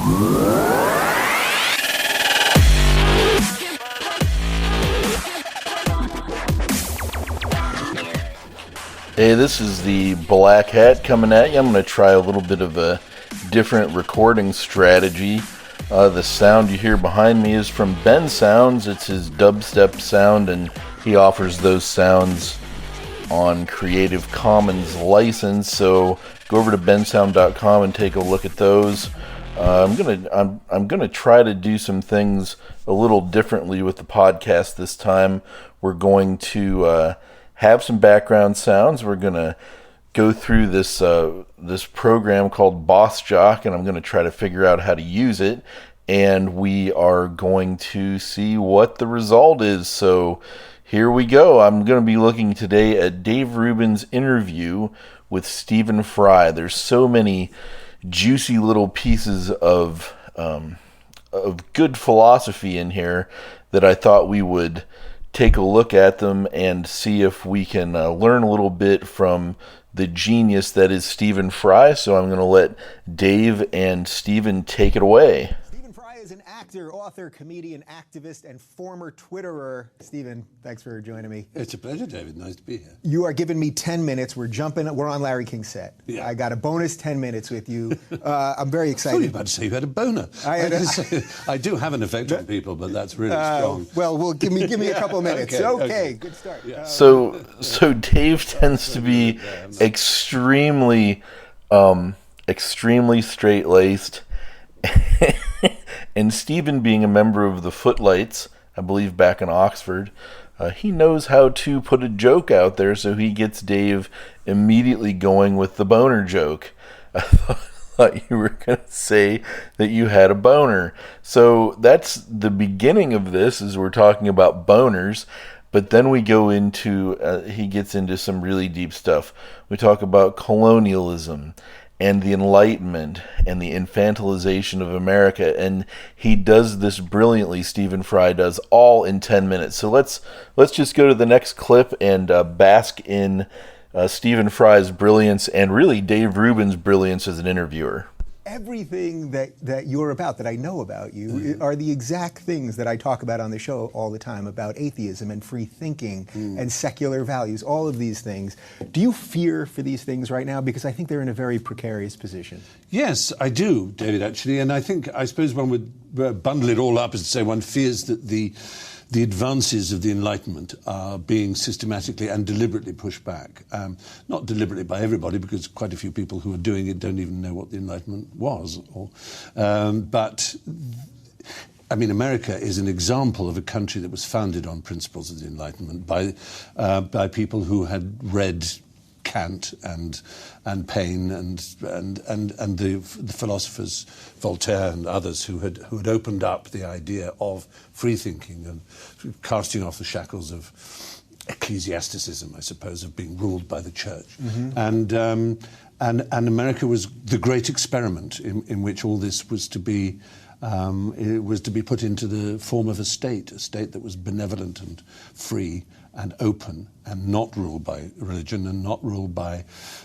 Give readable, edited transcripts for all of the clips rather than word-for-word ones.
Hey, this is the Black Hat coming at you. I'm going to try a little bit of a different recording strategy. The sound you hear behind me is from Ben Sounds. It's his dubstep sound, and he offers those sounds on Creative Commons license. So go over to bensound.com and take a look at those. I'm gonna try to do some things a little differently with the podcast this time. We're going to have some background sounds. We're going to go through this program called Boss Jock, and I'm going to try to figure out how to use it. And we are going to see what the result is. So here we go. I'm going to be looking today at Dave Rubin's interview with Stephen Fry. There's so many juicy little pieces of good philosophy in here that I thought we would take a look at them and see if we can learn a little bit from the genius that is Stephen Fry. So I'm going to let Dave and Stephen take it away. Stephen Fry is an actor, author, comedian, activist, and former Twitterer. Stephen, thanks for joining me. It's a pleasure, David. Nice to be here. You are giving me 10 minutes. We're on Larry King's set. Yeah. I got a bonus 10 minutes with you. I'm very excited. I thought you were about to say you had a boner. I do have an effect on people, but that's really strong. Well, give me a couple minutes. Okay, good start. Yeah. So Dave tends to be extremely straight-laced. And Stephen, being a member of the Footlights, I believe back in Oxford, he knows how to put a joke out there, so he gets Dave immediately going with the boner joke. I thought you were going to say that you had a boner. So that's the beginning of this, is we're talking about boners. But then we go into, he gets into some really deep stuff. We talk about colonialism and the Enlightenment and the infantilization of America. And he does this brilliantly, Stephen Fry does, all in 10 minutes. So let's just go to the next clip and bask in Stephen Fry's brilliance and really Dave Rubin's brilliance as an interviewer. Everything that you're about, that I know about you, are the exact things that I talk about on the show all the time, about atheism and free thinking and secular values, all of these things. Do you fear for these things right now? Because I think they're in a very precarious position. Yes, I do, David, actually. And I suppose one would bundle it all up and say one fears that the advances of the Enlightenment are being systematically and deliberately pushed back. Not deliberately by everybody, because quite a few people who are doing it don't even know what the Enlightenment was. But, I mean, America is an example of a country that was founded on principles of the Enlightenment by people who had read Kant and Paine and the philosophers Voltaire and others who had opened up the idea of free thinking and casting off the shackles of ecclesiasticism, I suppose, of being ruled by the church. Mm-hmm. And America was the great experiment in which all this was to be put into the form of a state that was benevolent and free and open and not ruled by religion and not ruled by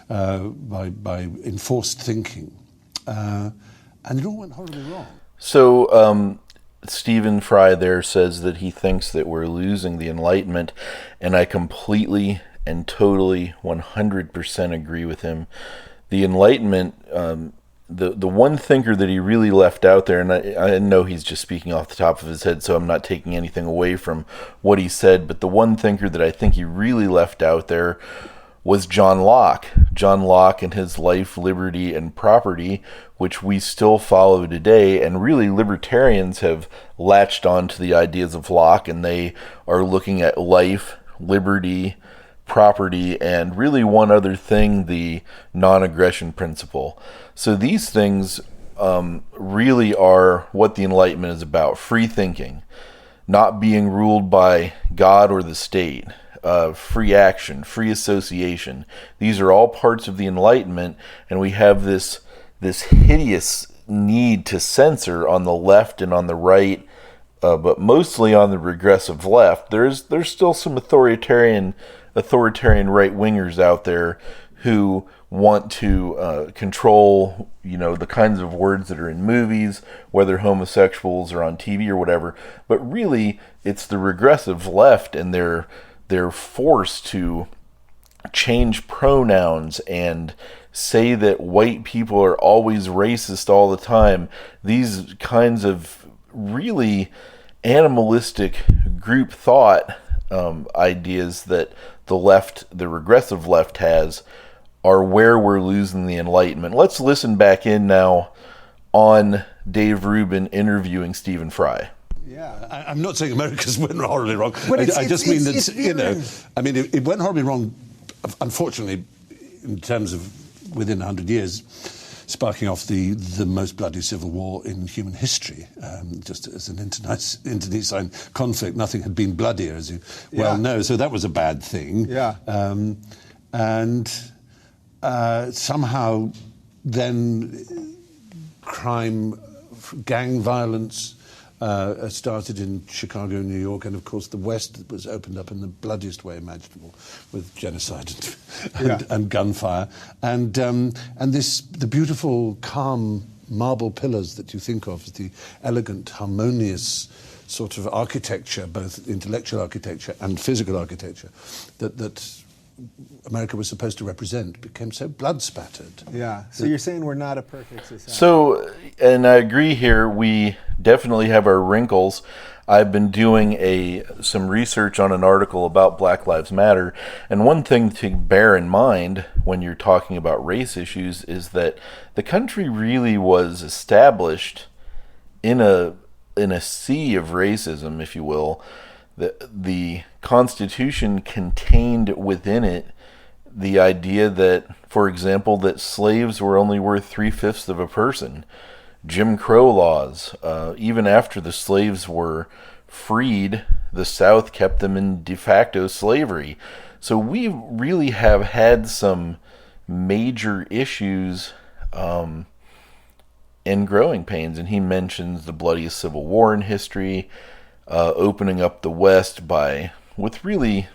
enforced thinking. And it all went horribly wrong. So Stephen Fry there says that he thinks that we're losing the Enlightenment, and I completely and totally 100% agree with him. The Enlightenment, the one thinker that he really left out there, and I know he's just speaking off the top of his head, so I'm not taking anything away from what he said, but the one thinker that I think he really left out there was John Locke. John Locke and his Life, Liberty, and Property, which we still follow today, and really libertarians have latched on to the ideas of Locke, and they are looking at life, liberty, property, and really one other thing, the non-aggression principle. So these things really are what the Enlightenment is about: free thinking, not being ruled by God or the state, free action, free association. These are all parts of the Enlightenment, and we have this hideous need to censor on the left and on the right, but mostly on the regressive left. There's still some authoritarian right-wingers out there who want to control, the kinds of words that are in movies, whether homosexuals are on TV or whatever. But really, it's the regressive left, and they're forced to change pronouns and say that white people are always racist all the time. These kinds of really animalistic group thought ideas that the regressive left has, are where we're losing the Enlightenment. Let's listen back in now on Dave Rubin interviewing Stephen Fry. Yeah, I'm not saying America's went horribly wrong. I just mean that, it went horribly wrong, unfortunately, in terms of within 100 years, sparking off the most bloody civil war in human history. Just as an internecine conflict, nothing had been bloodier, as you well know. So that was a bad thing. Yeah. Somehow then crime, gang violence started in Chicago and New York, and of course the West was opened up in the bloodiest way imaginable, with genocide and gunfire, and the beautiful, calm marble pillars that you think of, the elegant, harmonious sort of architecture, both intellectual architecture and physical architecture, that America was supposed to represent, became so blood-spattered. Yeah, so you're saying we're not a perfect society. So, and I agree here, we definitely have our wrinkles. I've been doing some research on an article about Black Lives Matter, and one thing to bear in mind when you're talking about race issues is that the country really was established in a sea of racism, if you will. The Constitution contained within it the idea that, for example, that slaves were only worth 3/5 of a person. Jim Crow laws, even after the slaves were freed, the South kept them in de facto slavery. So we really have had some major issues and growing pains. And he mentions the bloodiest civil war in history, opening up the West with really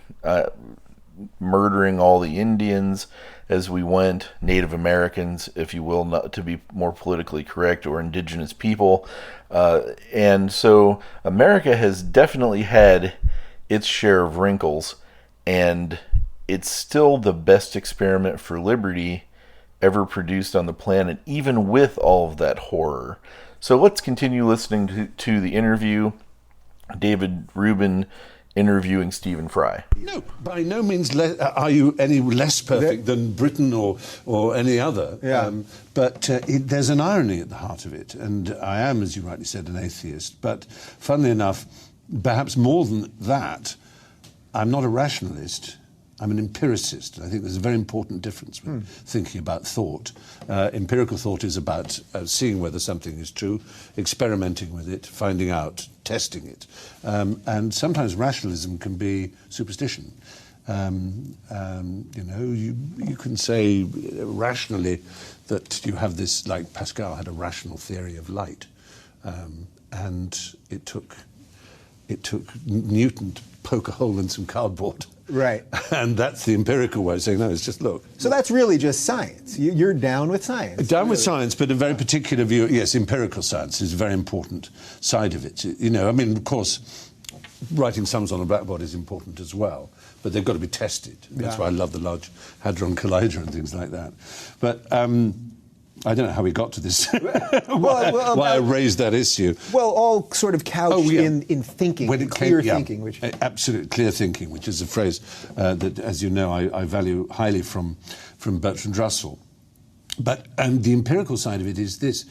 murdering all the Indians as we went, Native Americans, if you will, not to be more politically correct, or indigenous people. And so America has definitely had its share of wrinkles, and it's still the best experiment for liberty ever produced on the planet, even with all of that horror. So let's continue listening to the interview. David Rubin interviewing Stephen Fry. No, by no means are you any less perfect than Britain or any other. Yeah. But there's an irony at the heart of it, and I am, as you rightly said, an atheist. But funnily enough, perhaps more than that, I'm not a rationalist. I'm an empiricist. I think there's a very important difference with thinking about thought. Empirical thought is about seeing whether something is true, experimenting with it, finding out, testing it. And sometimes rationalism can be superstition. You can say rationally that you have this, like Pascal had a rational theory of light. And it took Newton to poke a hole in some cardboard. Right. And that's the empirical way of saying, no, it's just look. So that's really just science. You're down with science. Down with science, but a very particular view. Yes, empirical science is a very important side of it. Of course, writing sums on a blackboard is important as well, but they've got to be tested. That's why I love the Large Hadron Collider and things like that. But I don't know how we got to this, why I raised that issue. Well, all sort of couched in thinking, clear thinking. Which absolute clear thinking, which is a phrase that, as you know, I value highly from Bertrand Russell. And the empirical side of it is this,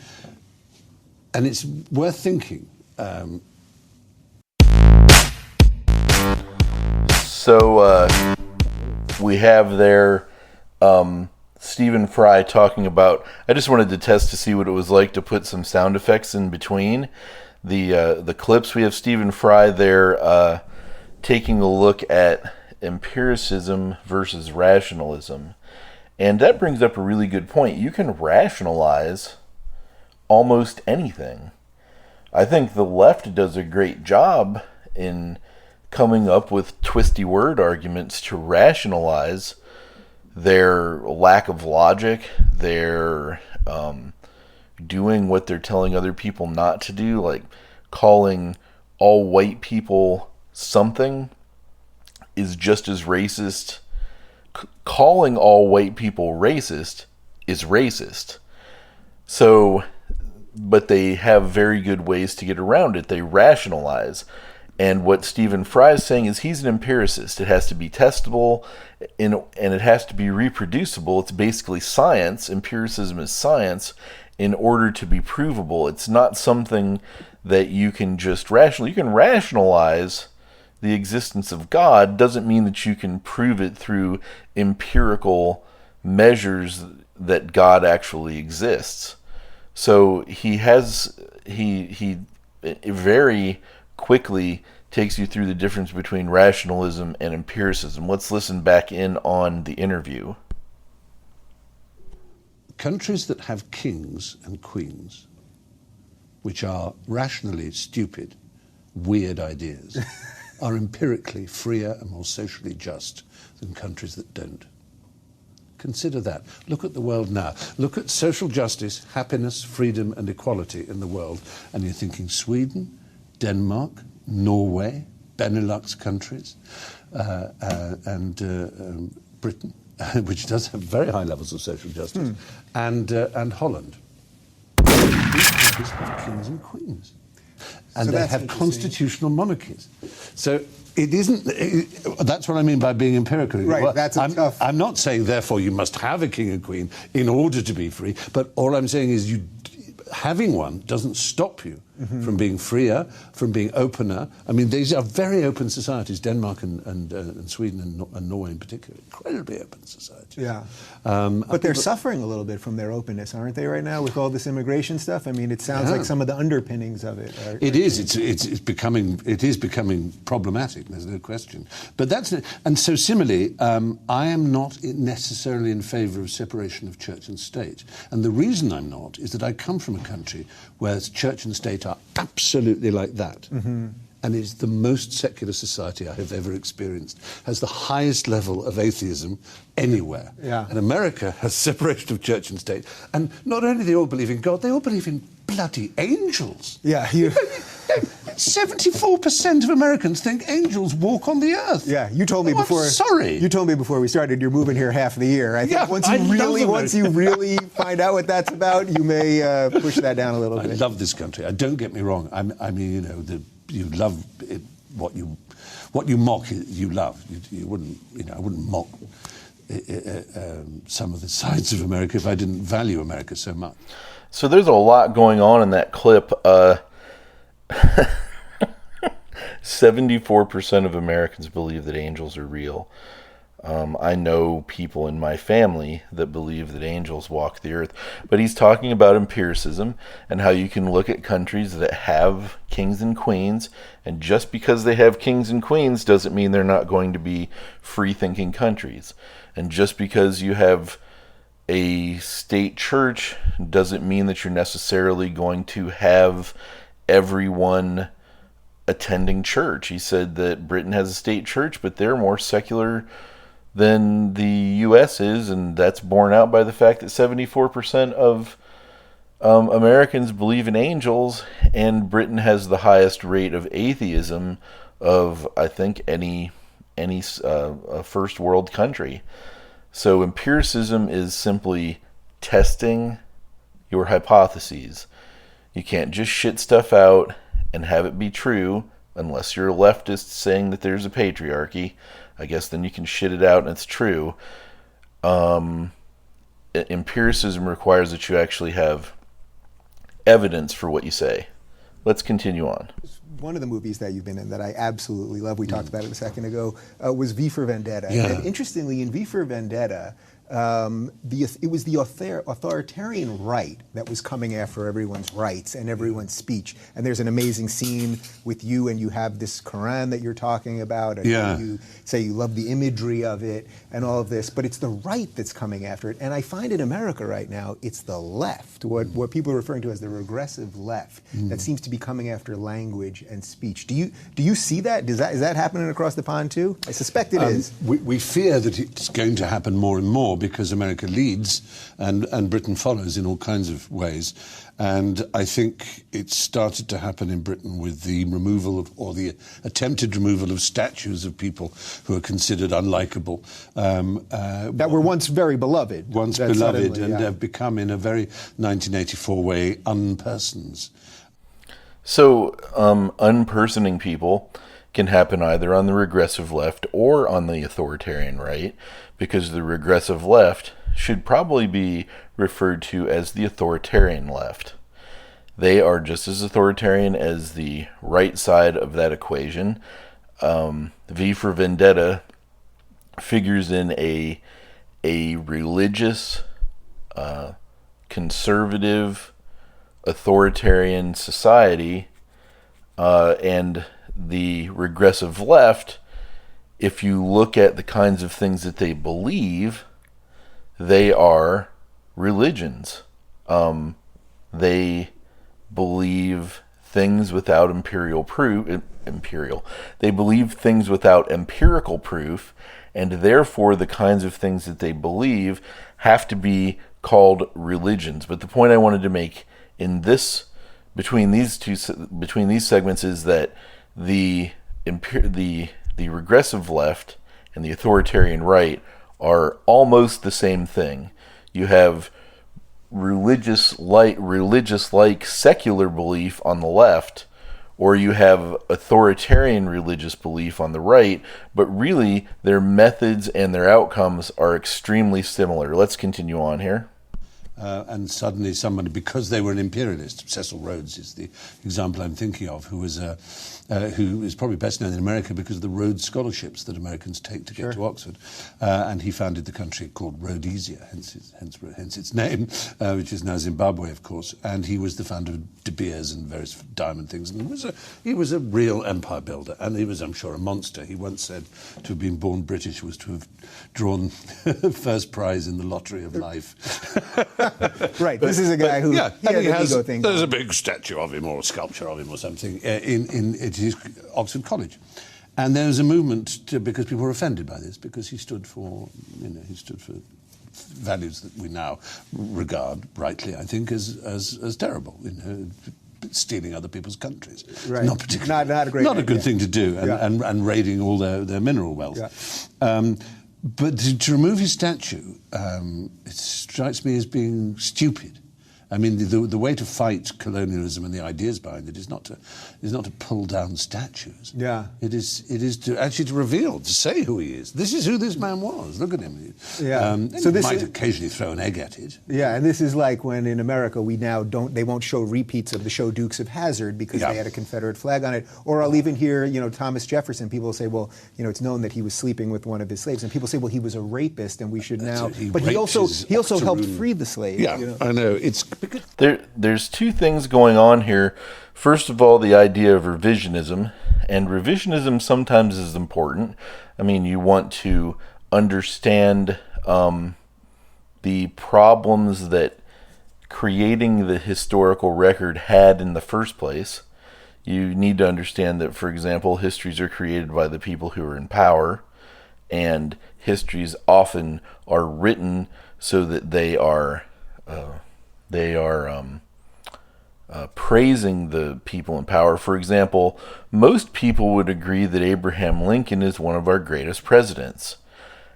and it's worth thinking. So we have there Stephen Fry talking about, I just wanted to test to see what it was like to put some sound effects in between the clips. We have Stephen Fry there taking a look at empiricism versus rationalism. And that brings up a really good point. You can rationalize almost anything. I think the left does a great job in coming up with twisty word arguments to rationalize their lack of logic, their doing what they're telling other people not to do, like calling all white people something, is just as racist. Calling all white people racist is racist. So, but they have very good ways to get around it. They rationalize. And what Stephen Fry is saying is he's an empiricist. It has to be testable and it has to be reproducible. It's basically science. Empiricism is science in order to be provable. It's not something that you can just you can rationalize the existence of God. Doesn't mean that you can prove it through empirical measures that God actually exists. So he very quickly takes you through the difference between rationalism and empiricism. Let's listen back in on the interview. Countries that have kings and queens, which are rationally stupid, weird ideas, are empirically freer and more socially just than countries that don't. Consider that. Look at the world now. Look at social justice, happiness, freedom and equality in the world. And you're thinking Sweden, Denmark, Norway, Benelux countries, and Britain, which does have very high levels of social justice, and Holland. These countries have kings and queens. And they have constitutional monarchies. So it isn't. That's what I mean by being empirical. Right. Well, that's tough. I'm not saying therefore you must have a king and queen in order to be free. But all I'm saying is having one doesn't stop you from being freer, from being opener. I mean, these are very open societies. Denmark and Sweden and Norway in particular, incredibly open societies. Yeah. But they're suffering a little bit from their openness, aren't they, right now, with all this immigration stuff? I mean, it sounds like some of the underpinnings of it are... It is becoming problematic, there's no question. But and so similarly, I am not necessarily in favour of separation of church and state. And the reason I'm not is that I come from a country where church and state are absolutely like that. And is the most secular society I have ever experienced, has the highest level of atheism anywhere. Yeah. And America has separation of church and state. And not only do they all believe in God, they all believe in bloody angels. Yeah. 74% of Americans think angels walk on the earth. Yeah, you told me before. I'm sorry. You told me before we started you're moving here half the year. I think once you really find out what that's about, you may push that down a little bit. I love this country. Don't get me wrong. I mean, you love it, what you mock, you love. You wouldn't, I wouldn't mock some of the sides of America if I didn't value America so much. So there's a lot going on in that clip. 74% of Americans believe that angels are real. I know people in my family that believe that angels walk the earth. But he's talking about empiricism and how you can look at countries that have kings and queens, and just because they have kings and queens doesn't mean they're not going to be free-thinking countries. And just because you have a state church doesn't mean that you're necessarily going to have everyone attending church. He said that Britain has a state church, but they're more secular than the U.S. is, and that's borne out by the fact that 74% of Americans believe in angels, and Britain has the highest rate of atheism of, I think, any first world country. So empiricism is simply testing your hypotheses. You can't just shit stuff out and have it be true unless you're a leftist saying that there's a patriarchy. I guess then you can shit it out and it's true. Empiricism requires that you actually have evidence for what you say. Let's continue on. One of the movies that you've been in that I absolutely love, we talked about it a second ago, was V for Vendetta. Yeah. And interestingly, in V for Vendetta, it was the authoritarian right that was coming after everyone's rights and everyone's speech. And there's an amazing scene with you, and you have this Quran that you're talking about, and you say you love the imagery of it and all of this, but it's the right that's coming after it. And I find in America right now, it's the left, what people are referring to as the regressive left, that seems to be coming after language and speech. Do you see that? Is that happening across the pond too? I suspect it is. We fear that it's going to happen more and more because America leads and Britain follows in all kinds of ways. And I think it started to happen in Britain with the removal of, or the attempted removal of, statues of people who are considered unlikable. That were once very beloved. Once beloved, and have become, in a very 1984 way, unpersons. So, unpersoning people can happen either on the regressive left or on the authoritarian right, because the regressive left should probably be referred to as the authoritarian left. They are just as authoritarian as the right side of that equation. V for Vendetta figures in a religious, conservative, authoritarian society, and the regressive left, if you look at the kinds of things that they believe, they are religions. They believe things without empirical proof. They believe things without empirical proof, and therefore the kinds of things that they believe have to be called religions. But the point I wanted to make in this, between these segments, is that the regressive left and the authoritarian right are almost the same thing. You have religious-like secular belief on the left, or you have authoritarian religious belief on the right, but really their methods and their outcomes are extremely similar. Let's continue on here. And suddenly somebody, because they were an imperialist, Cecil Rhodes is the example I'm thinking of, who is probably best known in America because of the Rhodes scholarships that Americans take to get to Oxford. And he founded the country called Rhodesia, hence its name, which is now Zimbabwe, of course. And he was the founder of De Beers and various diamond things. And he was a real empire builder. And he was, I'm sure, a monster. He once said to have been born British was to have drawn first prize in the lottery of life. Right. This is a guy who had an ego thing. There's a big statue of him or a sculpture of him or something in his Oxford College. And there was a movement because people were offended by this, because he stood for values that we now regard, rightly, I think, as terrible. Stealing other people's countries. Right. Not particularly. Not a great Not a good idea. thing to do, and raiding all their mineral wealth. Yeah. But to remove his statue, it strikes me as being stupid. I mean, the way to fight colonialism and the ideas behind it is not to pull down statues. Yeah. It is to actually to reveal, to say who he is. This is who this man was. Look at him. Yeah. So this might occasionally throw an egg at it. Yeah, and this is like when in America they won't show repeats of the show Dukes of Hazzard because they had a Confederate flag on it. Or I'll even hear, Thomas Jefferson, people will say, well, it's known that he was sleeping with one of his slaves, and people say, well, he was a rapist, and we should now. But he also helped free the slaves. Yeah, I know. It's There's two things going on here. First of all, the idea of revisionism. And revisionism sometimes is important. I mean, you want to understand the problems that creating the historical record had in the first place. You need to understand that, for example, histories are created by the people who are in power, and histories often are written so that they are praising the people in power. For example, most people would agree that Abraham Lincoln is one of our greatest presidents.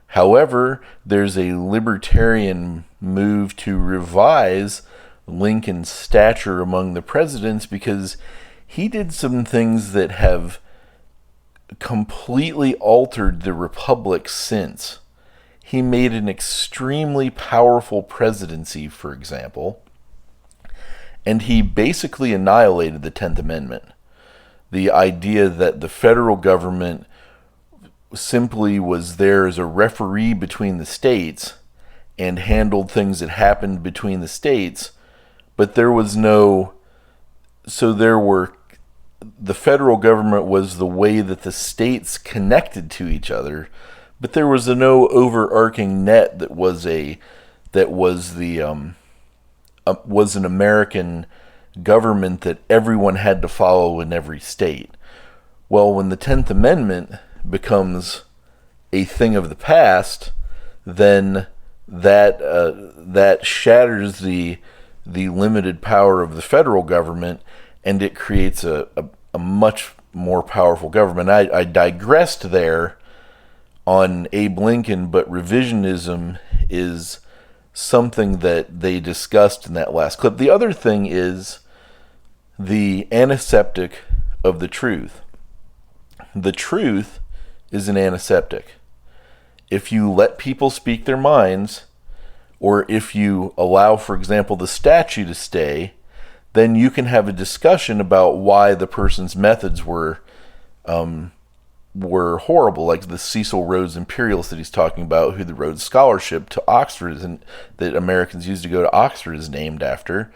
However, there's a libertarian move to revise Lincoln's stature among the presidents because he did some things that have completely altered the republic since. He made an extremely powerful presidency, for example, and he basically annihilated the 10th Amendment. The idea that the federal government simply was there as a referee between the states and handled things that happened between the states, but there was no, so there were, the federal government was the way that the states connected to each other, but there was no overarching net that was was an American government that everyone had to follow in every state. Well, when the 10th Amendment becomes a thing of the past, then that shatters the limited power of the federal government, and it creates a much more powerful government. I digressed there on Abe Lincoln, but revisionism is something that they discussed in that last clip. The other thing is the antiseptic of the truth. The truth is an antiseptic. If you let people speak their minds, or if you allow, for example, the statue to stay, then you can have a discussion about why the person's methods were horrible, like the Cecil Rhodes imperialist that he's talking about, who the Rhodes Scholarship to Oxford and that Americans used to go to Oxford is named after.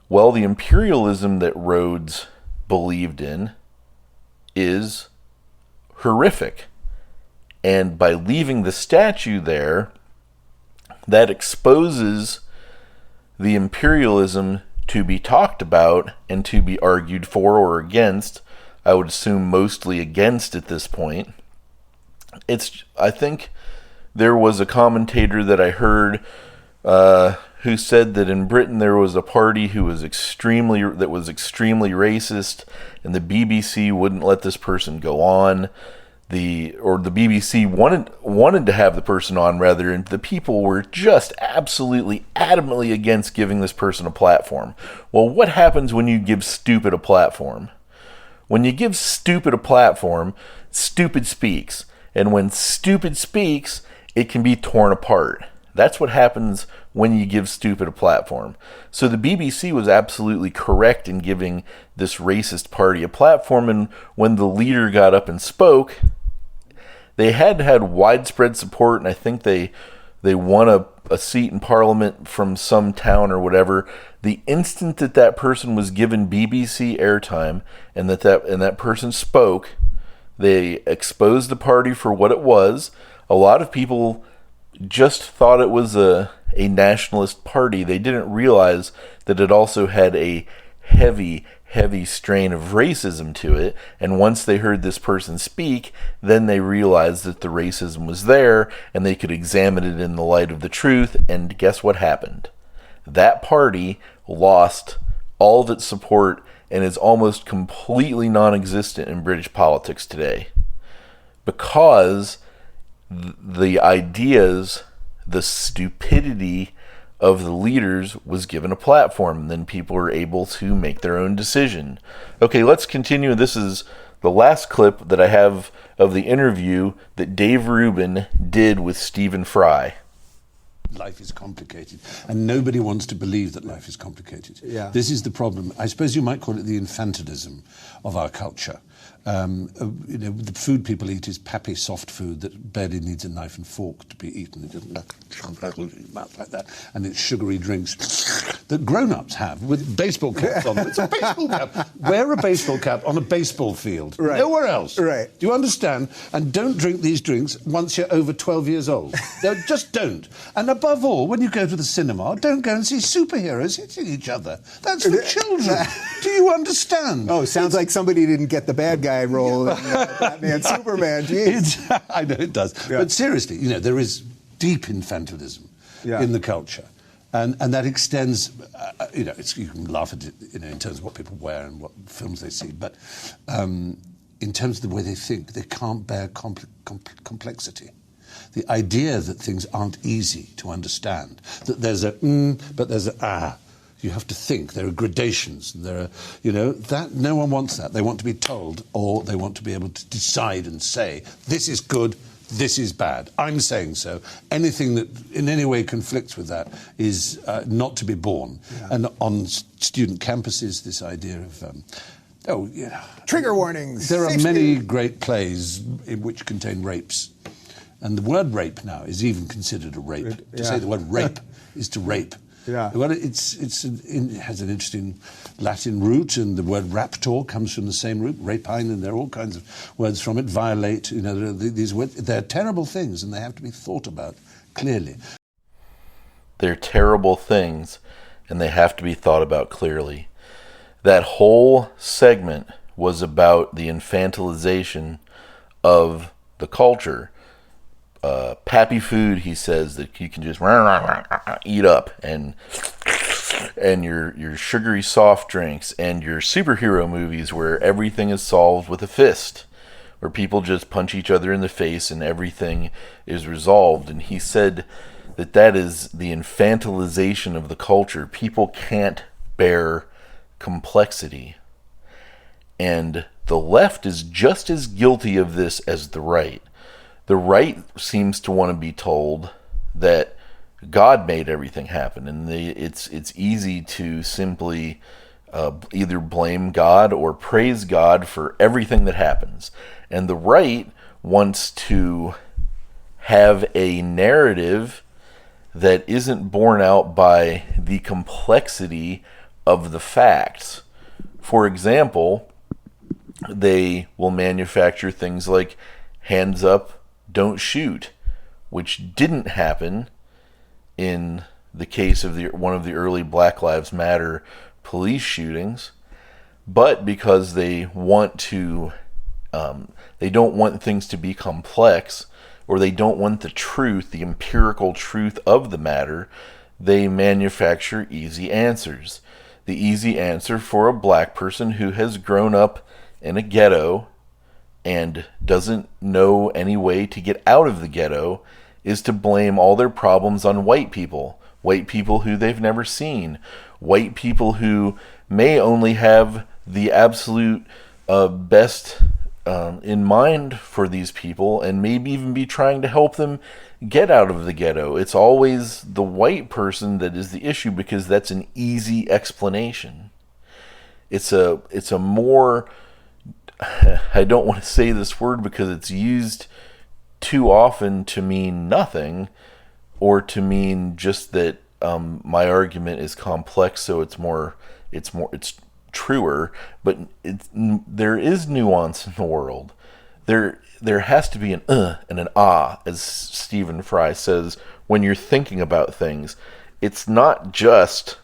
Well, the imperialism that Rhodes believed in is horrific. And by leaving the statue there, that exposes the imperialism to be talked about and to be argued for or against. I would assume mostly against at this point. I think there was a commentator that I heard who said that in Britain there was a party that was extremely racist, and the BBC wouldn't let this person go on. The BBC wanted to have the person on, rather, and the people were just absolutely adamantly against giving this person a platform. Well, what happens when you give stupid a platform? When you give stupid a platform, stupid speaks. And when stupid speaks, it can be torn apart. That's what happens when you give stupid a platform. So the BBC was absolutely correct in giving this racist party a platform, and when the leader got up and spoke, they had widespread support, and I think they won a seat in Parliament from some town or whatever. The instant that person was given BBC airtime and that person spoke, they exposed the party for what it was. A lot of people just thought it was a nationalist party. They didn't realize that it also had a heavy strain of racism to it, and once they heard this person speak, then they realized that the racism was there, and they could examine it in the light of the truth, and guess what happened? That party lost all of its support and is almost completely non-existent in British politics today, because the ideas, the stupidity of the leaders was given a platform. Then people were able to make their own decision. Okay, let's continue. This is the last clip that I have of the interview that Dave Rubin did with Stephen Fry. Life is complicated, and nobody wants to believe that life is complicated. Yeah. This is the problem. I suppose you might call it the infantilism of our culture. The food people eat is pappy, soft food that barely needs a knife and fork to be eaten. It doesn't mouth like that, and it's sugary drinks that grown-ups have with baseball caps on. It's a baseball cap. Wear a baseball cap on a baseball field. Right. Nowhere else. Right. Do you understand? And don't drink these drinks once you're over 12 years old. No, just don't. And above all, when you go to the cinema, don't go and see superheroes hitting each other. That's for children. Do you understand? Oh, sounds like somebody didn't get the bad guy role in Batman, Superman. Jeez. I know it does. Yeah. But seriously, there is deep infantilism in the culture. And that extends, you can laugh at it, in terms of what people wear and what films they see, but in terms of the way they think, they can't bear complexity. The idea that things aren't easy to understand, that there's a but there's a ah. You have to think. There are gradations. There are, that no one wants that. They want to be told, or they want to be able to decide and say, this is good, this is bad. I'm saying so. Anything that in any way conflicts with that is not to be borne. Yeah. And on student campuses, this idea of, trigger warnings. There are many great plays which contain rapes. And the word rape now is even considered a rape. To say the word rape is to rape. Yeah. Well, it has an interesting Latin root, and the word raptor comes from the same root, rapine, and there are all kinds of words from it. Violate, these words. They're terrible things, and they have to be thought about clearly. They're terrible things, and they have to be thought about clearly. That whole segment was about the infantilization of the culture. Pappy food, he says, that you can just eat up, and your sugary soft drinks, and your superhero movies where everything is solved with a fist, where people just punch each other in the face and everything is resolved. And he said that is the infantilization of the culture. People can't bear complexity. And the left is just as guilty of this as the right. The right seems to want to be told that God made everything happen, and it's easy to simply either blame God or praise God for everything that happens. And the right wants to have a narrative that isn't borne out by the complexity of the facts. For example, they will manufacture things like hands up, don't shoot, which didn't happen in the case of one of the early Black Lives Matter police shootings, but because they want to, they don't want things to be complex, or they don't want the truth, the empirical truth of the matter, they manufacture easy answers. The easy answer for a black person who has grown up in a ghetto and doesn't know any way to get out of the ghetto is to blame all their problems on white people who they've never seen, white people who may only have the absolute best in mind for these people, and maybe even be trying to help them get out of the ghetto. It's always the white person that is the issue, because that's an easy explanation. It's a more, I don't want to say this word because it's used too often to mean nothing, or to mean just that my argument is complex, so it's truer. But there is nuance in the world. There has to be an and an as Stephen Fry says, when you're thinking about things. It's not just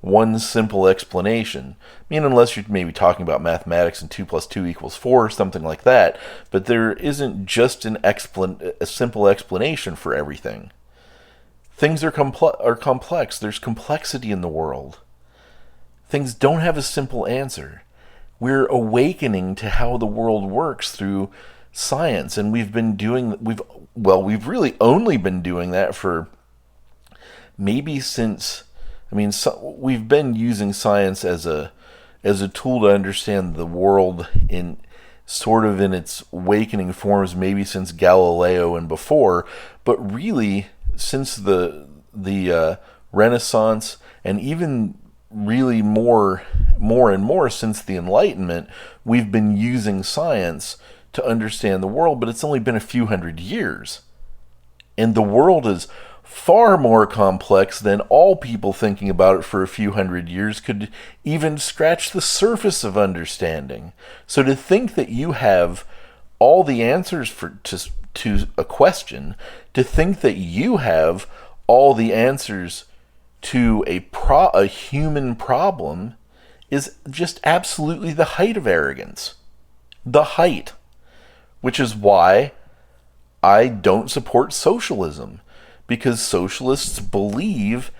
one simple explanation. I mean, unless you're maybe talking about mathematics and 2 + 2 = 4 or something like that. But there isn't just a simple explanation for everything. Things are complex. There's complexity in the world. Things don't have a simple answer. We're awakening to how the world works through science, and we've really only been doing that for maybe since, we've been using science as a tool to understand the world in its awakening forms, maybe since Galileo and before, but really since the Renaissance, and even really more and more since the Enlightenment, we've been using science to understand the world, but it's only been a few hundred years. And the world is far more complex than all people thinking about it for a few hundred years could even scratch the surface of understanding. So to think that you have all the answers to a question, to think that you have all the answers to a human problem, is just absolutely the height of arrogance. The height. Which is why I don't support socialism. Because socialists believe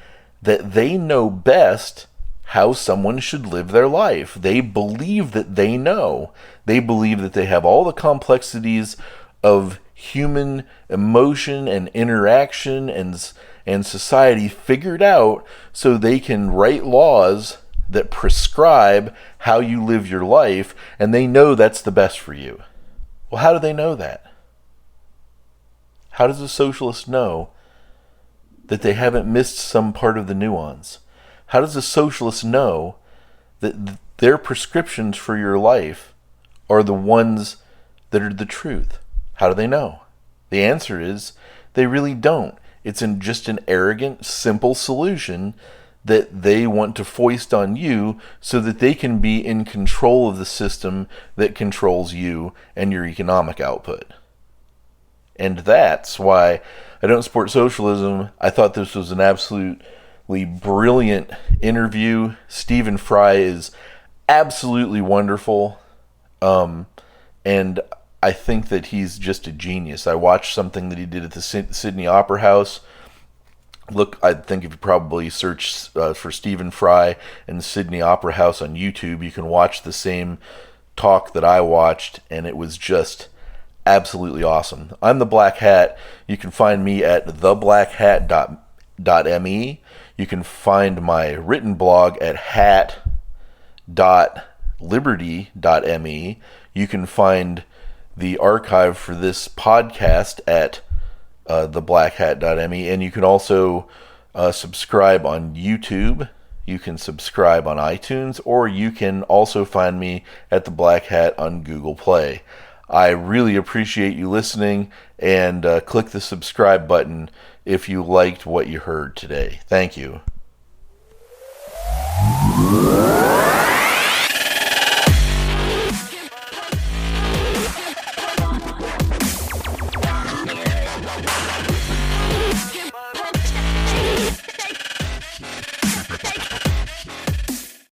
that they know best how someone should live their life. They believe that they know. They believe that they have all the complexities of human emotion and interaction and society figured out, so they can write laws that prescribe how you live your life, and they know that's the best for you. Well, how do they know that? How does a socialist know that they haven't missed some part of the nuance? How does a socialist know that their prescriptions for your life are the ones that are the truth? How do they know? The answer is they really don't. It's just an arrogant, simple solution that they want to foist on you so that they can be in control of the system that controls you and your economic output. And that's why I don't support socialism. I thought this was an absolutely brilliant interview. Stephen Fry is absolutely wonderful. And I think that he's just a genius. I watched something that he did at the Sydney Opera House. Look, I think if you probably search for Stephen Fry and Sydney Opera House on YouTube, you can watch the same talk that I watched, and it was just absolutely awesome. I'm the Black Hat. You can find me at theblackhat.me. You can find my written blog at hat.liberty.me. You can find the archive for this podcast at theblackhat.me, and you can also subscribe on YouTube. You can subscribe on iTunes, or you can also find me at the Black Hat on Google Play. I really appreciate you listening, and click the subscribe button if you liked what you heard today. Thank you.